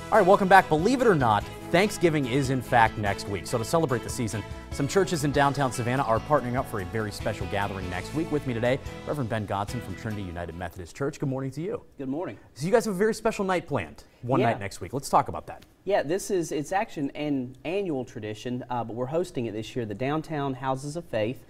All right, welcome back. Believe it or not, Thanksgiving is in fact next week. So to celebrate the season, some churches in downtown Savannah are partnering up for a very special gathering next week. With me today, Reverend Ben Godson from Trinity United Methodist Church. Good morning to you. Good morning. So you guys have a very special night planned, one night next week. Let's talk about that. Yeah, it's actually an annual tradition, but we're hosting it this year. The Downtown Houses of Faith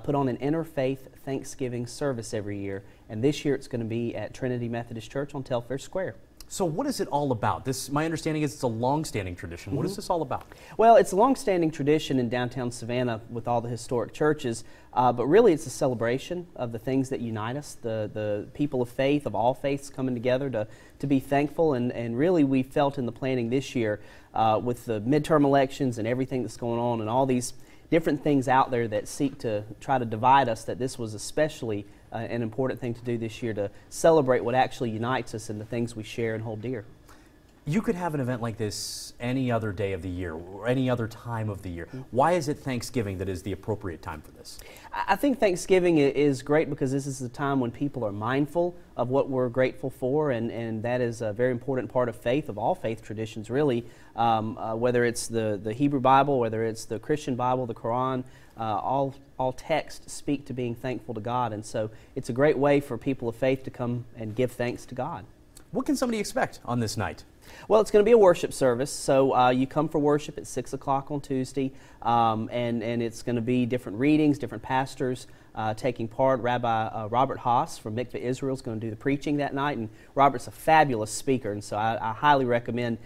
put on an Interfaith Thanksgiving service every year, and this year it's going to be at Trinity Methodist Church on Telfair Square. So what is it all about? My understanding is it's a long-standing tradition. What is this all about? Well, it's a long-standing tradition in downtown Savannah with all the historic churches, but really it's a celebration of the things that unite us, the people of faith, of all faiths coming together to be thankful, and really we felt in the planning this year with the midterm elections and everything that's going on and all these different things out there that seek to try to divide us, that this was especially an important thing to do this year, to celebrate what actually unites us and the things we share and hold dear. You could have an event like this any other day of the year or any other time of the year. Why is it Thanksgiving that is the appropriate time for this? I think Thanksgiving is great because this is the time when people are mindful of what we're grateful for, and that is a very important part of faith, of all faith traditions really, whether it's the Hebrew Bible, whether it's the Christian Bible, the Quran, all texts speak to being thankful to God, and so it's a great way for people of faith to come and give thanks to God. What can somebody expect on this night? Well, it's going to be a worship service, so you come for worship at 6 o'clock on Tuesday, and it's going to be different readings, different pastors taking part. Rabbi Robert Haas from Mikveh Israel is going to do the preaching that night, and Robert's a fabulous speaker, and so I highly recommend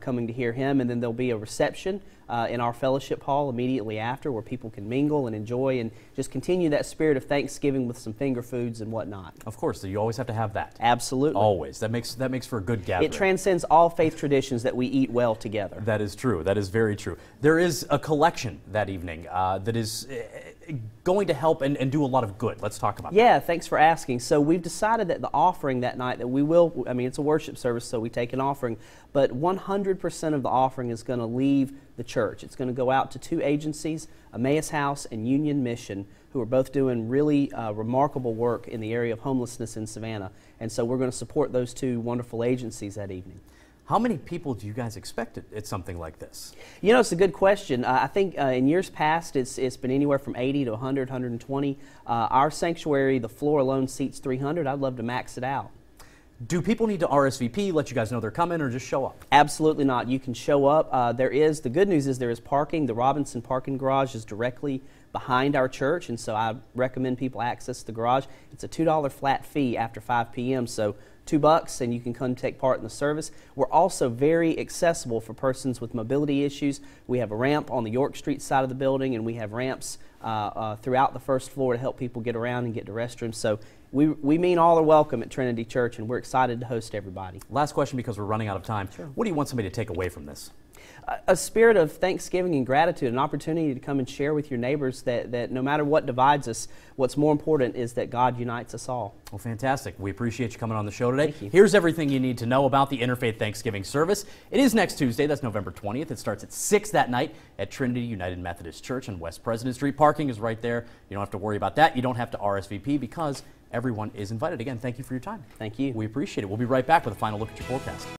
coming to hear him. And then there'll be a reception in our fellowship hall immediately after, where people can mingle and enjoy and just continue that spirit of Thanksgiving with some finger foods and whatnot. Of course, you always have to have that. Absolutely. Always. That makes for a good gathering. It transcends all faith traditions that we eat well together. That is true. That is very true. There is a collection that evening that is going to help and do a lot of good. Let's talk about that. Yeah, thanks for asking. So we've decided that the offering that night, that we will, it's a worship service, so we take an offering, but 100% of the offering is going to leave the church. It's going to go out to two agencies, Emmaus House and Union Mission, who are both doing really remarkable work in the area of homelessness in Savannah. And so we're going to support those two wonderful agencies that evening. How many people do you guys expect at something like this? You know, it's a good question. I think in years past it's been anywhere from 80 to 100, 120. Our sanctuary, the floor alone seats 300. I'd love to max it out. Do people need to RSVP, let you guys know they're coming, or just show up? Absolutely not. You can show up. The good news is there is parking. The Robinson parking garage is directly behind our church, and so I recommend people access the garage. It's a $2 flat fee after 5 p.m., so $2 and you can come take part in the service. We're also very accessible for persons with mobility issues. We have a ramp on the York Street side of the building, and we have ramps throughout the first floor to help people get around and get to restrooms. So we mean all are welcome at Trinity Church, and we're excited to host everybody. Last question, because we're running out of time. Sure. What do you want somebody to take away from this? A spirit of thanksgiving and gratitude, an opportunity to come and share with your neighbors that no matter what divides us, what's more important is that God unites us all. Well, fantastic. We appreciate you coming on the show today. Thank you. Here's everything you need to know about the Interfaith Thanksgiving service. It is next Tuesday. That's November 20th. It starts at 6 that night at Trinity United Methodist Church on West President Street. Parking is right there. You don't have to worry about that. You don't have to RSVP because everyone is invited. Again, thank you for your time. Thank you. We appreciate it. We'll be right back with a final look at your forecast.